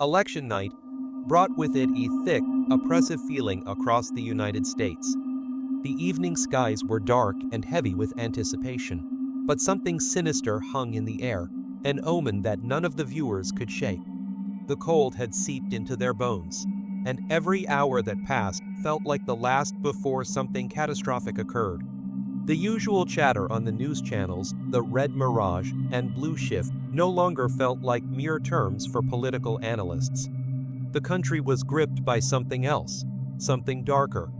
Election night brought with it a thick, oppressive feeling across the United States. The evening skies were dark and heavy with anticipation, but something sinister hung in the air, an omen that none of the viewers could shake. The cold had seeped into their bones, and every hour that passed felt like the last before something catastrophic occurred. The usual chatter on the news channels, the red mirage and blue shift, no longer felt like mere terms for political analysts. The country was gripped by something else, something darker.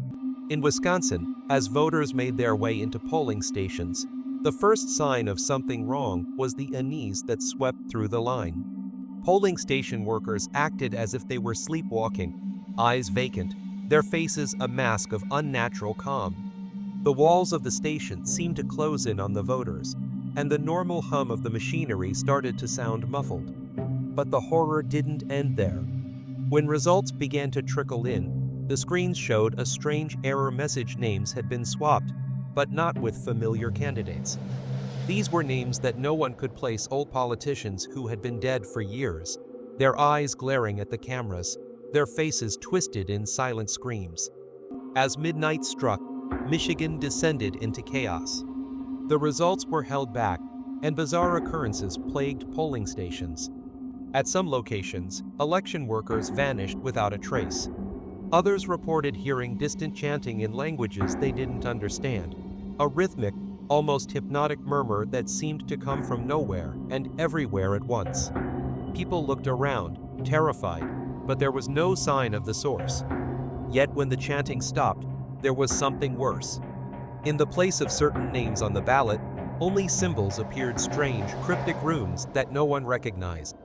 In Wisconsin, as voters made their way into polling stations, the first sign of something wrong was the unease that swept through the line. Polling station workers acted as if they were sleepwalking, eyes vacant, their faces a mask of unnatural calm. The walls of the station seemed to close in on the voters, and the normal hum of the machinery started to sound muffled. But the horror didn't end there. When results began to trickle in, the screens showed a strange error message: names had been swapped, but not with familiar candidates. These were names that no one could place: old politicians who had been dead for years, their eyes glaring at the cameras, their faces twisted in silent screams. As midnight struck, Michigan descended into chaos. The results were held back, and bizarre occurrences plagued polling stations. At some locations, election workers vanished without a trace. Others reported hearing distant chanting in languages they didn't understand, a rhythmic, almost hypnotic murmur that seemed to come from nowhere and everywhere at once. People looked around, terrified, but there was no sign of the source. Yet when the chanting stopped, there was something worse. In the place of certain names on the ballot, only symbols appeared: strange, cryptic runes that no one recognized.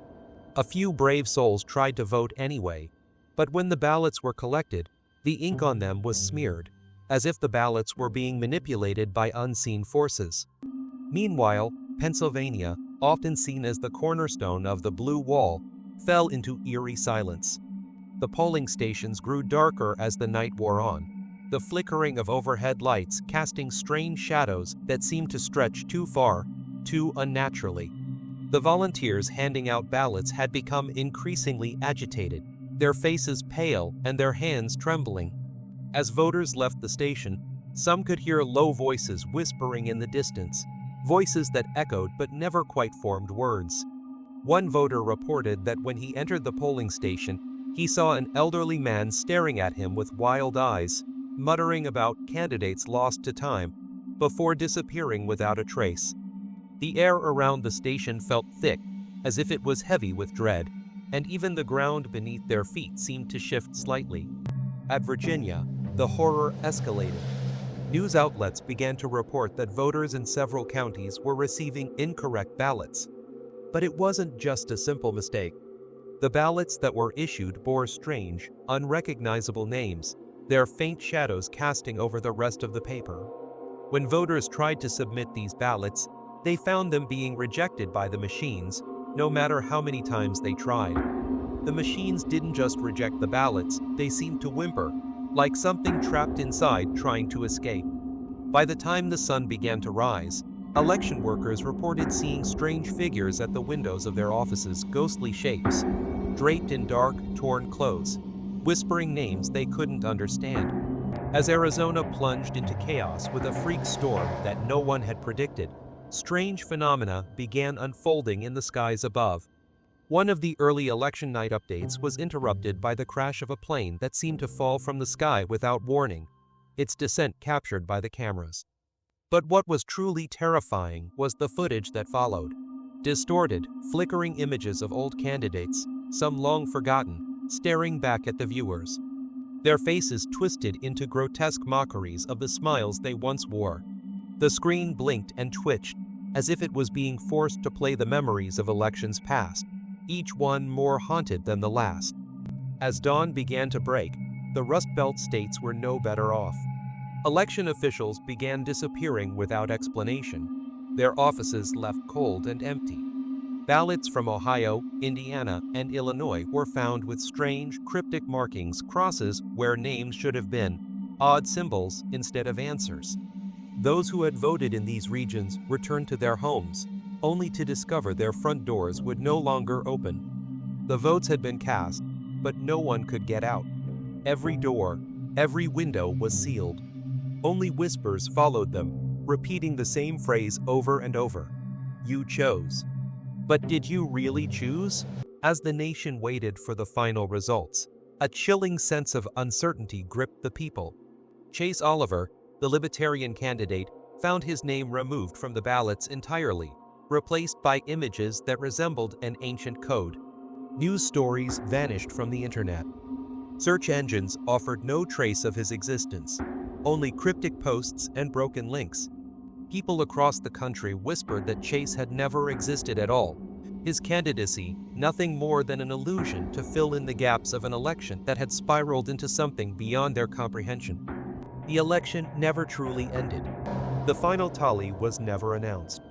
A few brave souls tried to vote anyway, but when the ballots were collected, the ink on them was smeared, as if the ballots were being manipulated by unseen forces. Meanwhile, Pennsylvania, often seen as the cornerstone of the Blue Wall, fell into eerie silence. The polling stations grew darker as the night wore on, the flickering of overhead lights casting strange shadows that seemed to stretch too far, too unnaturally. The volunteers handing out ballots had become increasingly agitated, their faces pale and their hands trembling. As voters left the station, some could hear low voices whispering in the distance, voices that echoed but never quite formed words. One voter reported that when he entered the polling station, he saw an elderly man staring at him with wild eyes, muttering about candidates lost to time, before disappearing without a trace. The air around the station felt thick, as if it was heavy with dread, and even the ground beneath their feet seemed to shift slightly. At Virginia, the horror escalated. News outlets began to report that voters in several counties were receiving incorrect ballots. But it wasn't just a simple mistake. The ballots that were issued bore strange, unrecognizable names, their faint shadows casting over the rest of the paper. When voters tried to submit these ballots, they found them being rejected by the machines, no matter how many times they tried. The machines didn't just reject the ballots, they seemed to whimper, like something trapped inside trying to escape. By the time the sun began to rise, election workers reported seeing strange figures at the windows of their offices: ghostly shapes, draped in dark, torn clothes, whispering names they couldn't understand. As Arizona plunged into chaos with a freak storm that no one had predicted, strange phenomena began unfolding in the skies above. One of the early election night updates was interrupted by the crash of a plane that seemed to fall from the sky without warning, its descent captured by the cameras. But what was truly terrifying was the footage that followed. Distorted, flickering images of old candidates, some long forgotten, staring back at the viewers. Their faces twisted into grotesque mockeries of the smiles they once wore. The screen blinked and twitched, as if it was being forced to play the memories of elections past, each one more haunted than the last. As dawn began to break, the Rust Belt states were no better off. Election officials began disappearing without explanation, their offices left cold and empty. Ballots from Ohio, Indiana, and Illinois were found with strange, cryptic markings, crosses where names should have been, odd symbols instead of answers. Those who had voted in these regions returned to their homes, only to discover their front doors would no longer open. The votes had been cast, but no one could get out. Every door, every window was sealed. Only whispers followed them, repeating the same phrase over and over. You chose. But did you really choose? As the nation waited for the final results, a chilling sense of uncertainty gripped the people. Chase Oliver, the Libertarian candidate, found his name removed from the ballots entirely, replaced by images that resembled an ancient code. News stories vanished from the internet. Search engines offered no trace of his existence, only cryptic posts and broken links. People across the country whispered that Chase had never existed at all, his candidacy nothing more than an illusion to fill in the gaps of an election that had spiraled into something beyond their comprehension. The election never truly ended. The final tally was never announced.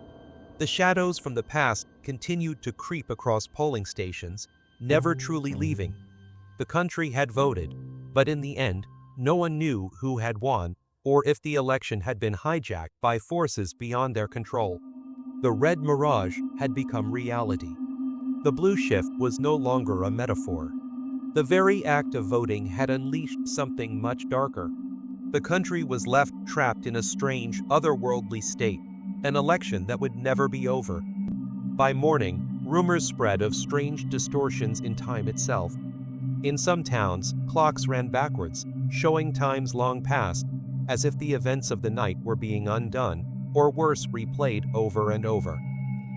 The shadows from the past continued to creep across polling stations, never truly leaving. The country had voted, but in the end, no one knew who had won or if the election had been hijacked by forces beyond their control. The red mirage had become reality. The blue shift was no longer a metaphor. The very act of voting had unleashed something much darker. The country was left trapped in a strange, otherworldly state, an election that would never be over. By morning, rumors spread of strange distortions in time itself. In some towns, clocks ran backwards, showing times long past, as if the events of the night were being undone, or worse, replayed over and over.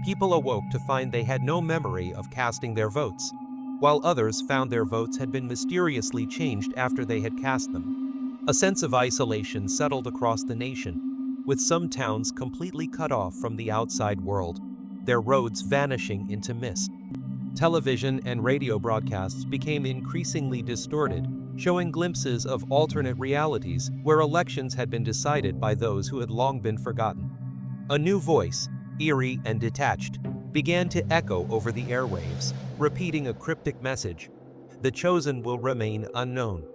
People awoke to find they had no memory of casting their votes, while others found their votes had been mysteriously changed after they had cast them. A sense of isolation settled across the nation, with some towns completely cut off from the outside world, their roads vanishing into mist. Television and radio broadcasts became increasingly distorted, showing glimpses of alternate realities where elections had been decided by those who had long been forgotten. A new voice, eerie and detached, began to echo over the airwaves, repeating a cryptic message. The chosen will remain unknown.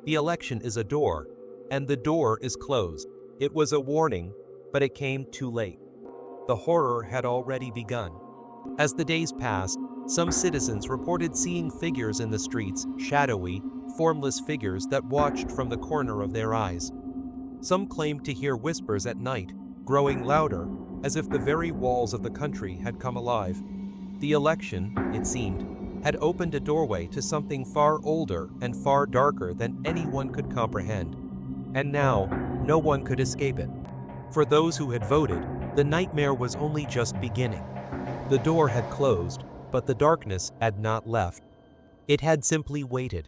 The election is a door, and the door is closed. It was a warning, but it came too late. The horror had already begun. As the days passed, some citizens reported seeing figures in the streets, shadowy, formless figures that watched from the corner of their eyes. Some claimed to hear whispers at night, growing louder, as if the very walls of the country had come alive. The election, it seemed, had opened a doorway to something far older and far darker than anyone could comprehend. And now, no one could escape it. For those who had voted, the nightmare was only just beginning. The door had closed, but the darkness had not left. It had simply waited.